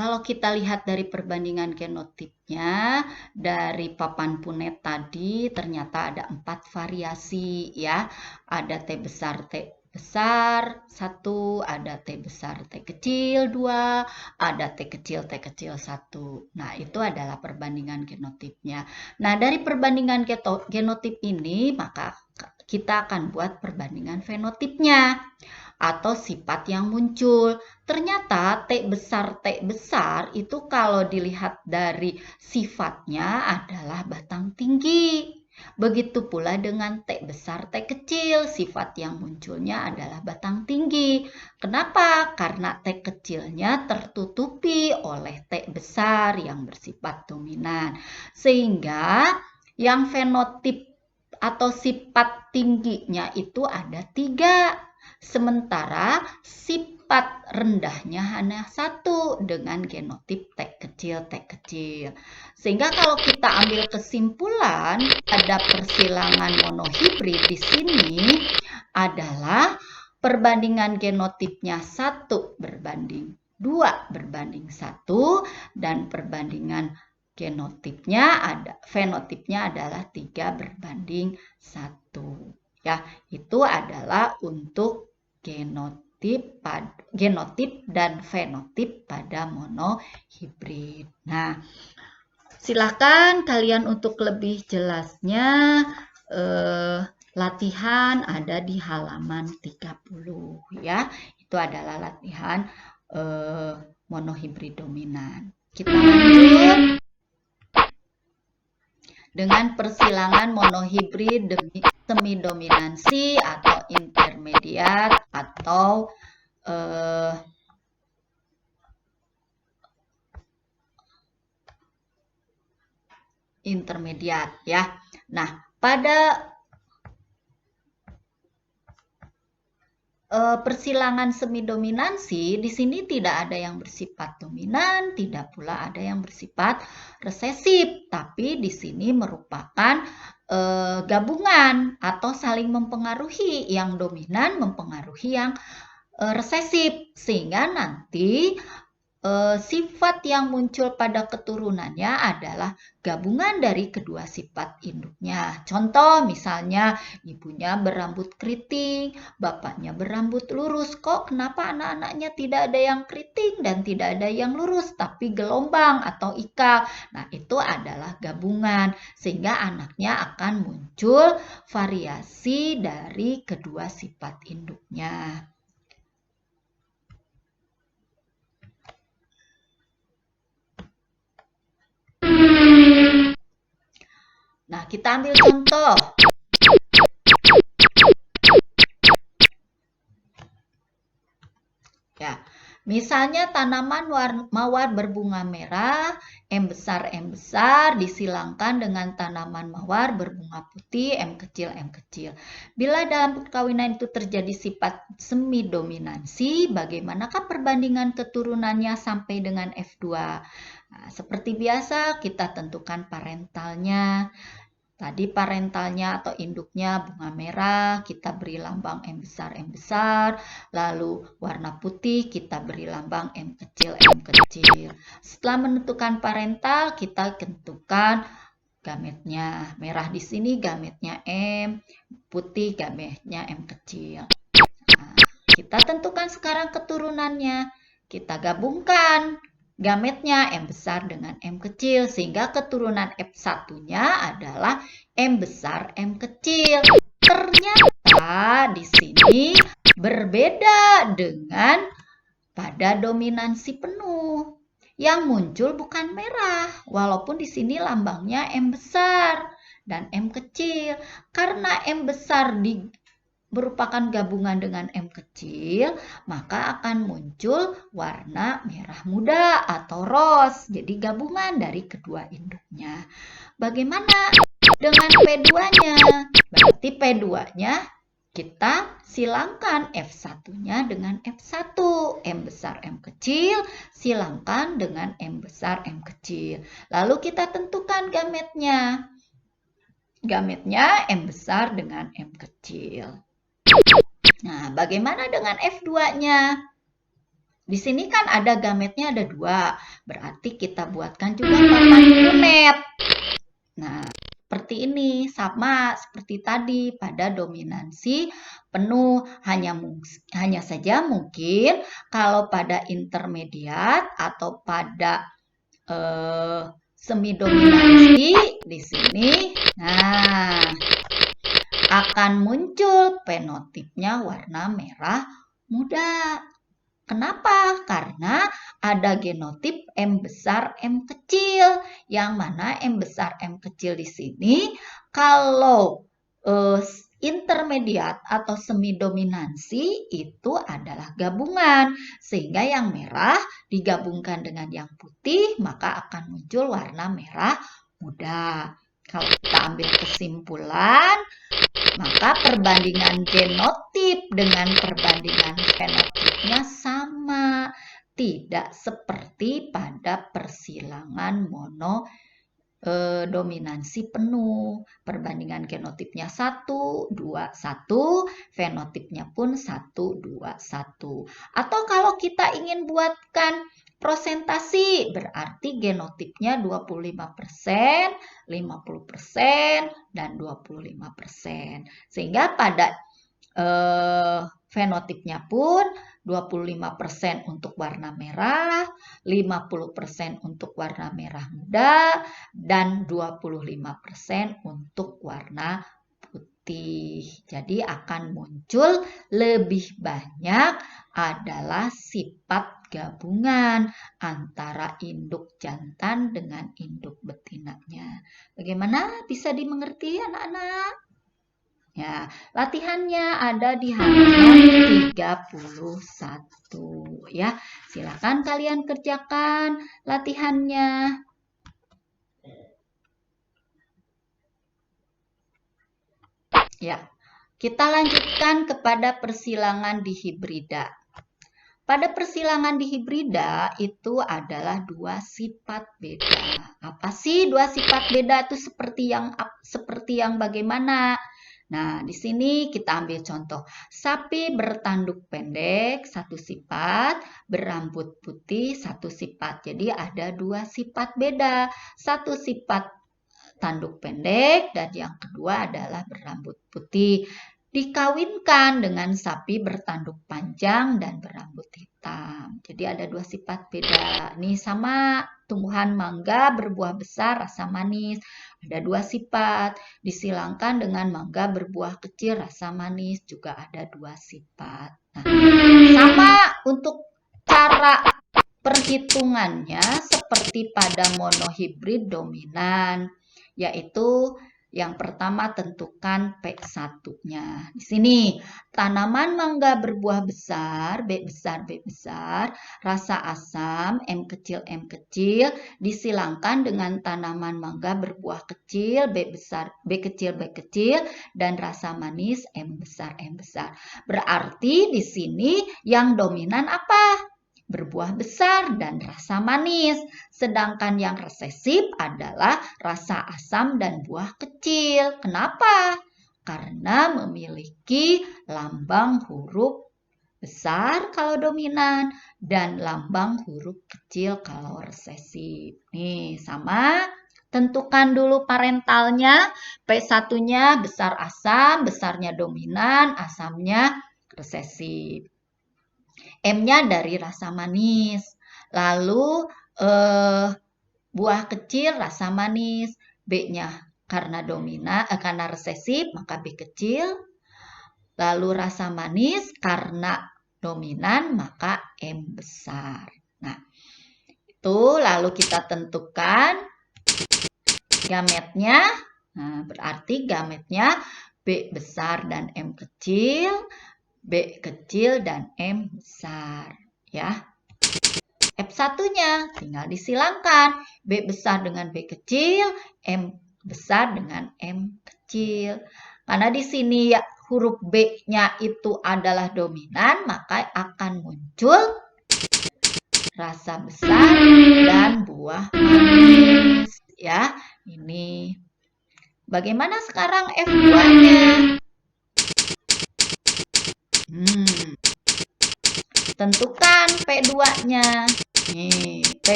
kalau kita lihat dari perbandingan genotipnya, dari papan Punnett tadi ternyata ada 4 variasi ya. Ada T besar 1, ada T besar T kecil 2, ada T kecil 1. Nah, itu adalah perbandingan genotipnya. Nah, dari perbandingan genotip ini, maka kita akan buat perbandingan fenotipnya atau sifat yang muncul. Ternyata T besar itu kalau dilihat dari sifatnya adalah batang tinggi. Begitu pula dengan T besar T kecil, sifat yang munculnya adalah batang tinggi. Kenapa? Karena T kecilnya tertutupi oleh T besar yang bersifat dominan. Sehingga yang fenotip atau sifat tingginya itu ada 3. Sementara sifat rendahnya hanya 1 dengan genotip T kecil. Sehingga kalau kita ambil kesimpulan pada persilangan monohibrid di sini adalah perbandingan genotipnya 1 berbanding 2 berbanding 1 dan perbandingan fenotipnya adalah 3 berbanding 1. Ya, itu adalah untuk genotip dan fenotip pada monohibrid. Nah, silakan kalian untuk lebih jelasnya latihan ada di halaman 30 ya. Itu adalah latihan monohibrid dominan. Kita lanjut dengan persilangan monohibrid semidominansi atau intermediat atau intermediat ya. Nah, pada persilangan semidominansi di sini tidak ada yang bersifat dominan, tidak pula ada yang bersifat resesif, tapi di sini merupakan gabungan atau saling mempengaruhi, yang dominan mempengaruhi yang resesif, sehingga nanti sifat yang muncul pada keturunannya adalah gabungan dari kedua sifat induknya. Contoh misalnya ibunya berambut keriting, bapaknya berambut lurus. Kok kenapa anak-anaknya tidak ada yang keriting dan tidak ada yang lurus, tapi gelombang atau ikal? Nah, itu adalah gabungan, sehingga anaknya akan muncul variasi dari kedua sifat induknya. Nah, kita ambil contoh. Ya, misalnya tanaman mawar berbunga merah, M besar disilangkan dengan tanaman mawar berbunga putih, M kecil. Bila dalam perkawinan itu terjadi sifat semidominansi, bagaimanakah perbandingan keturunannya sampai dengan F2? Nah, seperti biasa kita tentukan parentalnya. Tadi parentalnya atau induknya bunga merah, kita beri lambang M besar, lalu warna putih kita beri lambang M kecil. Setelah menentukan parental, kita tentukan gametnya. Merah di sini gametnya M, putih gametnya M kecil. Nah, kita tentukan sekarang keturunannya. Kita gabungkan gametnya M besar dengan M kecil, sehingga keturunan F1-nya adalah M besar M kecil. Ternyata di sini berbeda dengan pada dominansi penuh. Yang muncul bukan merah, walaupun di sini lambangnya M besar dan M kecil. Karena M besar merupakan gabungan dengan M kecil, maka akan muncul warna merah muda atau rose. Jadi gabungan dari kedua induknya. Bagaimana dengan P2-nya? Berarti P2-nya kita silangkan F1-nya dengan F1. M besar M kecil silangkan dengan M besar M kecil. Lalu kita tentukan gametnya. Gametnya M besar dengan M kecil. Nah, bagaimana dengan F2-nya? Di sini kan ada gametnya ada 2. Berarti kita buatkan juga papan kunet. Nah, seperti ini, sama seperti tadi pada dominansi penuh. Hanya saja mungkin kalau pada intermediat atau pada semi dominansi di sini, nah akan muncul fenotipnya warna merah muda. Kenapa? Karena ada genotip M besar, M kecil. Yang mana M besar, M kecil di sini kalau intermediat atau semi dominansi itu adalah gabungan. Sehingga yang merah digabungkan dengan yang putih, maka akan muncul warna merah muda. Kalau kita ambil kesimpulan, maka perbandingan genotip dengan perbandingan fenotipnya sama. Tidak seperti pada persilangan dominansi penuh. Perbandingan genotipnya 1, 2, 1. Fenotipnya pun 1, 2, 1. Atau kalau kita ingin buatkan prosentasi, berarti genotipnya 25%, 50%, dan 25%. Sehingga pada fenotipnya pun 25% untuk warna merah, 50% untuk warna merah muda, dan 25% untuk warna putih. Jadi akan muncul lebih banyak adalah sifat gabungan antara induk jantan dengan induk betinanya. Bagaimana? Bisa dimengerti anak-anak? Ya, latihannya ada di halaman 31 ya. Silakan kalian kerjakan latihannya. Ya, kita lanjutkan kepada persilangan di hibrida. Pada persilangan di hibrida itu adalah dua sifat beda. Apa sih dua sifat beda itu seperti yang bagaimana? Nah, di sini kita ambil contoh. Sapi bertanduk pendek, satu sifat. Berambut putih, satu sifat. Jadi ada dua sifat beda. Satu sifat tanduk pendek dan yang kedua adalah berambut putih. Dikawinkan dengan sapi bertanduk panjang dan berambut hitam. Jadi ada dua sifat beda. Ini sama tumbuhan mangga berbuah besar rasa manis. Ada dua sifat. Disilangkan dengan mangga berbuah kecil rasa manis. Juga ada dua sifat. Nah, sama untuk cara perhitungannya seperti pada monohibrid dominan. Yaitu yang pertama tentukan P1-nya. Di sini tanaman mangga berbuah besar, B besar, B besar, rasa asam, M kecil, disilangkan dengan tanaman mangga berbuah kecil, B besar, B kecil, B kecil, dan rasa manis, M besar, M besar. Berarti di sini yang dominan apa? Berbuah besar dan rasa manis. Sedangkan yang resesif adalah rasa asam dan buah kecil. Kenapa? Karena memiliki lambang huruf besar kalau dominan dan lambang huruf kecil kalau resesif. Nih, sama. Tentukan dulu parentalnya. P1-nya besar asam, besarnya dominan, asamnya resesif. M-nya dari rasa manis. Lalu buah kecil rasa manis. B-nya karena dominan, karena resesif maka B kecil. Lalu rasa manis karena dominan maka M besar. Nah, itu lalu kita tentukan gametnya. Nah, berarti gametnya B besar dan M kecil. B kecil dan M besar ya. F1-nya tinggal disilangkan. B besar dengan B kecil, M besar dengan M kecil. Karena di sini ya huruf B-nya itu adalah dominan, maka akan muncul rasa besar dan buah manis ya. Ini. Bagaimana sekarang F2-nya? Tentukan P2-nya. Nih,